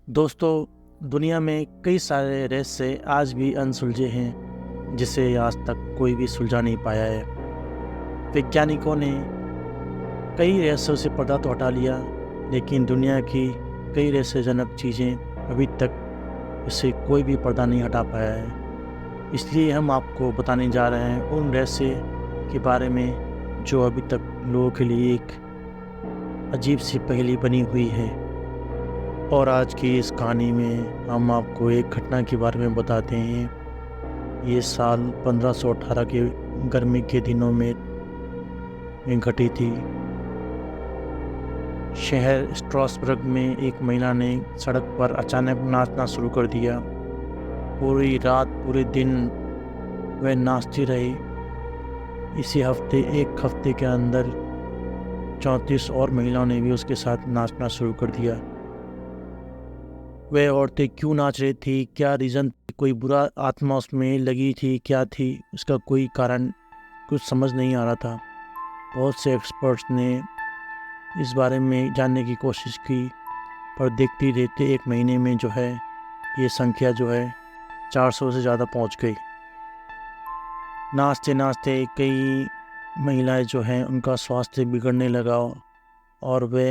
दोस्तों, दुनिया में कई सारे रहस्य आज भी अनसुलझे हैं जिसे आज तक कोई भी सुलझा नहीं पाया है। वैज्ञानिकों ने कई रहस्यों से पर्दा तो हटा लिया, लेकिन दुनिया की कई रहस्यजनक चीज़ें अभी तक इससे कोई भी पर्दा नहीं हटा पाया है। इसलिए हम आपको बताने जा रहे हैं उन रहस्य के बारे में जो अभी तक लोगों के लिए एक अजीब सी पहेली बनी हुई है। और आज की इस कहानी में हम आपको एक घटना के बारे में बताते हैं। ये साल 1518 के गर्मी के दिनों में घटी थी। शहर स्ट्रासबर्ग में एक महिला ने सड़क पर अचानक नाचना शुरू कर दिया। पूरी रात पूरे दिन वह नाचती रही। एक हफ्ते के अंदर 34 और महिलाओं ने भी उसके साथ नाचना शुरू कर दिया। वह औरतें क्यों नाच रही थी, क्या रीज़न, कोई बुरा आत्मा उसमें लगी थी, क्या थी, इसका कोई कारण कुछ समझ नहीं आ रहा था। बहुत से एक्सपर्ट्स ने इस बारे में जानने की कोशिश की, पर देखते देखते एक महीने में जो है ये संख्या जो है 400 से ज़्यादा पहुंच गई। नाचते नाचते कई महिलाएं जो हैं उनका स्वास्थ्य बिगड़ने लगा और वे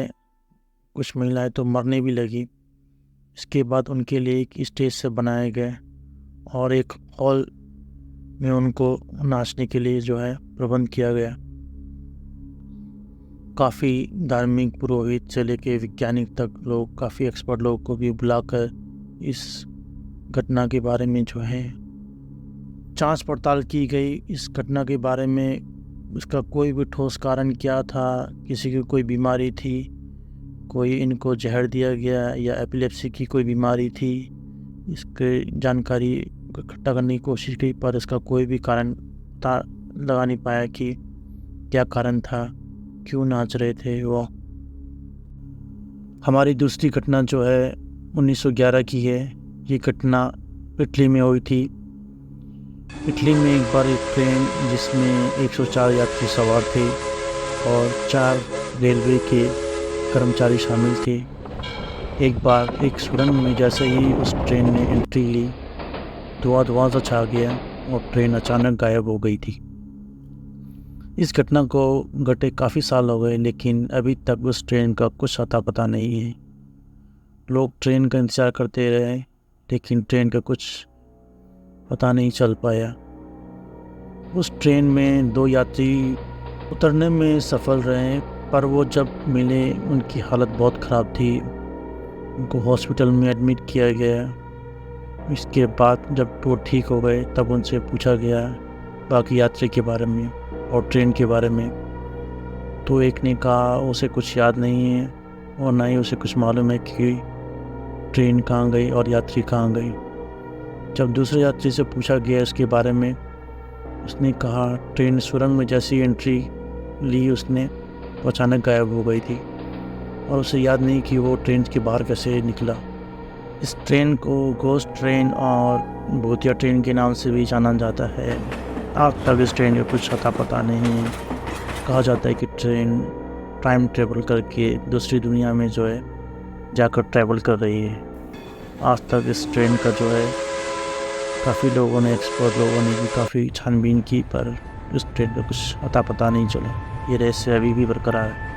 कुछ महिलाएं तो मरने भी लगी। इसके बाद उनके लिए एक स्टेज से बनाया गया और एक हॉल में उनको नाचने के लिए जो है प्रबंध किया गया। काफ़ी धार्मिक पुरोहित से लेके वैज्ञानिक तक लोग, काफ़ी एक्सपर्ट लोगों को भी बुलाकर इस घटना के बारे में जो है जांच पड़ताल की गई। इस घटना के बारे में इसका कोई भी ठोस कारण क्या था, किसी की कोई बीमारी थी, कोई इनको जहर दिया गया या एपिलेप्सी की कोई बीमारी थी, इसके जानकारी इकट्ठा करने की कोशिश की, पर इसका कोई भी कारण पता लगा नहीं पाया कि क्या कारण था, क्यों नाच रहे थे वो। हमारी दूसरी घटना जो है 1911 की है। ये घटना इटली में हुई थी। इटली में एक बार एक ट्रेन जिसमें 104 यात्री सवार थे और 4 रेलवे के कर्मचारी शामिल थे। एक बार एक सुरंग में जैसे ही उस ट्रेन ने एंट्री ली, धुआं सा छा गया और ट्रेन अचानक गायब हो गई थी। इस घटना को घटे काफ़ी साल हो गए, लेकिन अभी तक उस ट्रेन का कुछ अता पता नहीं है। लोग ट्रेन का इंतज़ार करते रहे, लेकिन ट्रेन का कुछ पता नहीं चल पाया। उस ट्रेन में 2 यात्री उतरने में सफल रहे, पर वो जब मिले उनकी हालत बहुत ख़राब थी। उनको हॉस्पिटल में एडमिट किया गया। इसके बाद जब वो ठीक हो गए तब उनसे पूछा गया बाकी यात्री के बारे में और ट्रेन के बारे में। तो एक ने कहा उसे कुछ याद नहीं है और ना ही उसे कुछ मालूम है कि ट्रेन कहाँ गई और यात्री कहाँ गई। जब दूसरे यात्री से पूछा गया इसके बारे में, उसने कहा ट्रेन सुरंग में जैसी एंट्री ली उसने तो अचानक गायब हो गई थी और उसे याद नहीं कि वो ट्रेन के बाहर कैसे निकला। इस ट्रेन को घोस्ट ट्रेन और भूतिया ट्रेन के नाम से भी जाना जाता है। आज तक इस ट्रेन का कुछ अता पता नहीं है। कहा जाता है कि ट्रेन टाइम ट्रेवल करके दूसरी दुनिया में जो है जाकर ट्रैवल कर रही है। आज तक इस ट्रेन का जो है काफ़ी लोगों ने, एक्सपर्ट लोगों ने भी काफ़ी छानबीन की, पर इस ट्रेन का कुछ अता पता नहीं चला। ये रहस्य अभी भी बरकरार है।